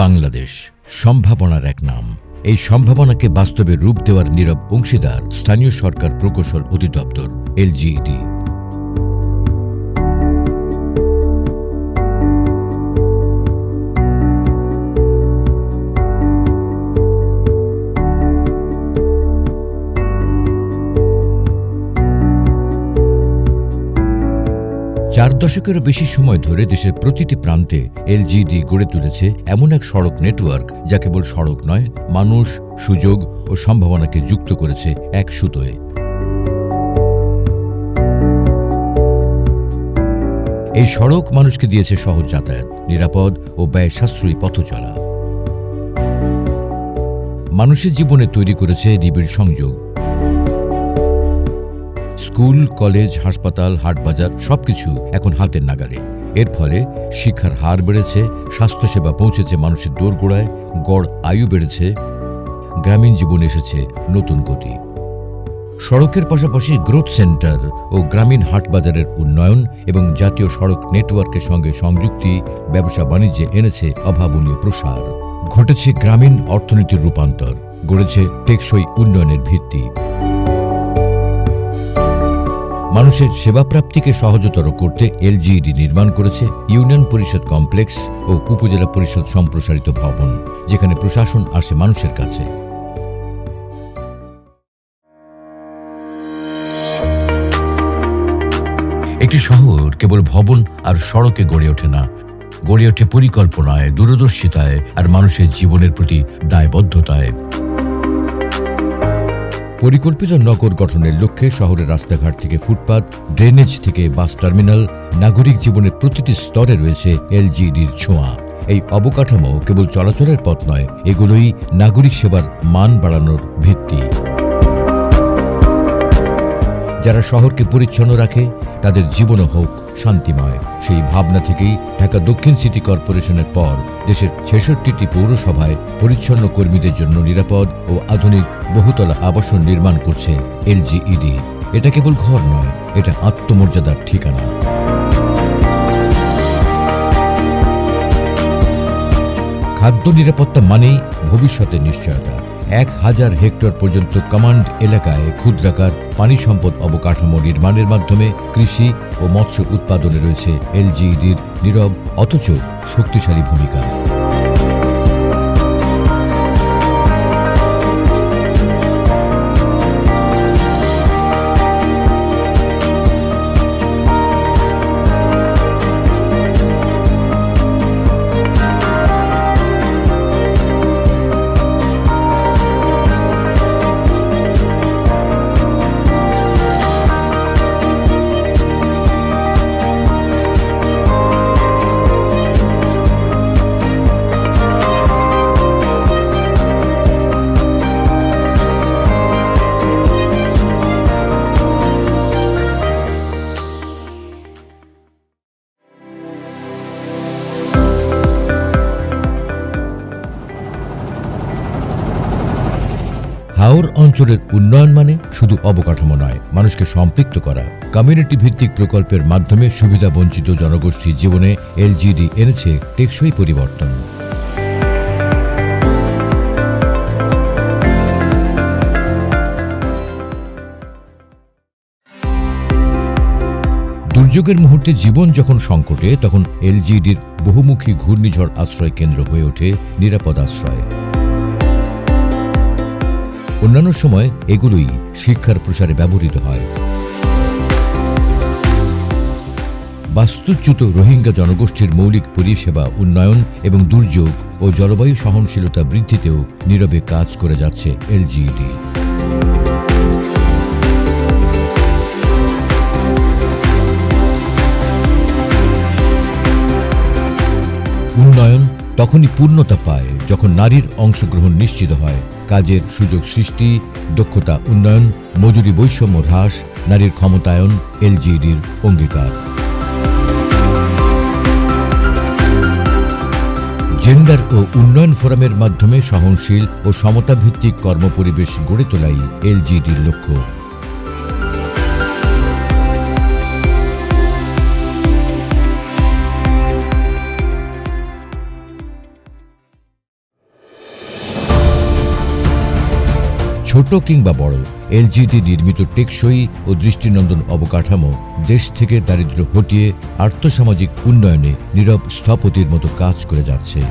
বাংলাদেশ সম্ভাবনার এক নাম। এই সম্ভাবনাকে বাস্তবে রূপ দেওয়ার নীরব অংশীদার স্থানীয় সরকার প্রকৌশল অধিদপ্তর এলজিইডি। 4 দশকেরও বেশি সময় ধরে দেশের প্রতিটি প্রান্তে এলজিইডি গড়ে তুলেছে এমন এক সড়ক নেটওয়ার্ক যা কেবল সড়ক নয়, মানুষ, সুযোগ ও সম্ভাবনাকে যুক্ত করেছে এক সুতোয়। এই সড়ক মানুষকে দিয়েছে সহজ যাতায়াত, নিরাপদ ও ব্যয় সাশ্রয়ী পথ চলা। মানুষের জীবনে তৈরি করেছে নিবিড় সংযোগ। স্কুল, কলেজ, হাসপাতাল, হাটবাজার সবকিছু এখন হাতের নাগালে। এর ফলে শিক্ষার হার বেড়েছে, স্বাস্থ্যসেবা পৌঁছেছে মানুষের দোরগোড়ায়, গড় আয়ু বেড়েছে, গ্রামীণ জীবনে এসেছে নতুন গতি। সড়কের পাশাপাশি গ্রোথ সেন্টার ও গ্রামীণ হাটবাজারের উন্নয়ন এবং জাতীয় সড়ক নেটওয়ার্কের সঙ্গে সংযুক্তি ব্যবসা বাণিজ্যে এনেছে অভাবনীয় প্রসার। ঘটেছে গ্রামীণ অর্থনীতির রূপান্তর, গড়েছে টেকসই উন্নয়নের ভিত্তি। মানুষের সেবা প্রাপ্তিকে সহজতর করতে এলজিইডি নির্মাণ করেছে ইউনিয়ন পরিষদ কমপ্লেক্স ও উপজেলা পরিষদ সম্প্রসারিত ভবন, যেখানে প্রশাসন আসে মানুষের কাছে। একটি শহর কেবল ভবন আর সড়কে গড়ে ওঠে না, গড়ে ওঠে পরিকল্পনায়, দূরদর্শিতায় আর মানুষের জীবনের প্রতি দায়বদ্ধতায়। পরিকল্পিত নগর গঠনের লক্ষ্যে শহরের রাস্তাঘাট থেকে ফুটপাত, ড্রেনেজ থেকে বাস টার্মিনাল, নাগরিক জীবনের প্রতিটি স্তরে রয়েছে এলজিইডির ছোঁয়া। এই অবকাঠামো কেবল চলাচলের পথ নয়, এগুলোই নাগরিক সেবার মান বাড়ানোর ভিত্তি। যারা শহরকে পরিচ্ছন্ন রাখে তাদের জীবনও হোক শান্তিময়। সেই ভাবনা থেকেই ঢাকা দক্ষিণ সিটি কর্পোরেশনের পর দেশের 66টি পৌরসভায় পরিচ্ছন্ন কর্মীদের জন্য নিরাপদ ও আধুনিক বহুতলা আবাসন নির্মাণ করছে এলজিইডি। এটা কেবল ঘর নয়, এটা আত্মমর্যাদার ঠিকানা। খাদ্য নিরাপত্তা মানেই ভবিষ্যতের নিশ্চয়তা। 1000 হেক্টর পর্যন্ত কমান্ড এলাকায় ক্ষুদ্রাকার পানি সম্পদ অবকাঠামো নির্মাণের মাধ্যমে কৃষি ও মৎস্য উৎপাদনে রয়েছে এলজিইডির নীরব অথচ শক্তিশালী ভূমিকা। হাওর অঞ্চলের উন্নয়ন মানে শুধু অবকাঠামো নয়, মানুষকে সম্পৃক্ত করা। কমিউনিটি ভিত্তিক প্রকল্পের মাধ্যমে সুবিধা বঞ্চিত জনগোষ্ঠীর জীবনে এলজিইডি এনেছে টেকসই পরিবর্তন। দুর্যোগের মুহূর্তে জীবন যখন সংকটে, তখন এলজিইডির বহুমুখী ঘূর্ণিঝড় আশ্রয় কেন্দ্র হয়ে ওঠে নিরাপদ আশ্রয়। অন্যান্য সময় এগুলোই শিক্ষার প্রসারে ব্যবহৃত হয়। বাস্তুচ্যুত রোহিঙ্গা জনগোষ্ঠীর মৌলিক পরিষেবা উন্নয়ন এবং দুর্যোগ ও জলবায়ু সহনশীলতা বৃদ্ধিতেও নীরবে কাজ করে যাচ্ছে এলজিইডি। উন্নয়ন তখনই পূর্ণতা পায় যখন নারীর অংশগ্রহণ নিশ্চিত হয়। কাজের সুযোগ সৃষ্টি, দক্ষতা উন্নয়ন, মজুরি বৈষম্য হ্রাস, নারীর ক্ষমতায়ন এলজিইডির অঙ্গীকার। জেন্ডার ও উন্নয়ন ফোরামের মাধ্যমে সহনশীল ও সমতাভিত্তিক কর্মপরিবেশ গড়ে তোলাই এলজিইডির লক্ষ্য। ছোট কিংবা বড়, এলজিইডি নির্মিত টেকসই ও দৃষ্টিনন্দন অবকাঠামো দেশ থেকে দারিদ্র্য হটিয়ে আর্থসামাজিক উন্নয়নে নীরব স্থপতির মতো কাজ করে যাচ্ছে।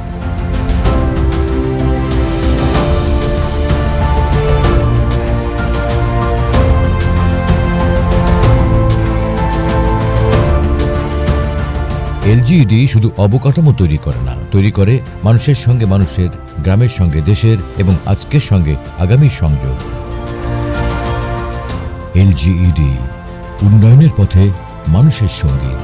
এলজিইডি শুধু অবকাঠামো তৈরি করে না, তৈরি করে মানুষের সঙ্গে মানুষের, গ্রামের সঙ্গে দেশের এবং আজকের সঙ্গে আগামীর সংযোগ। এলজিইডি, উন্নয়নের পথে মানুষের সঙ্গী।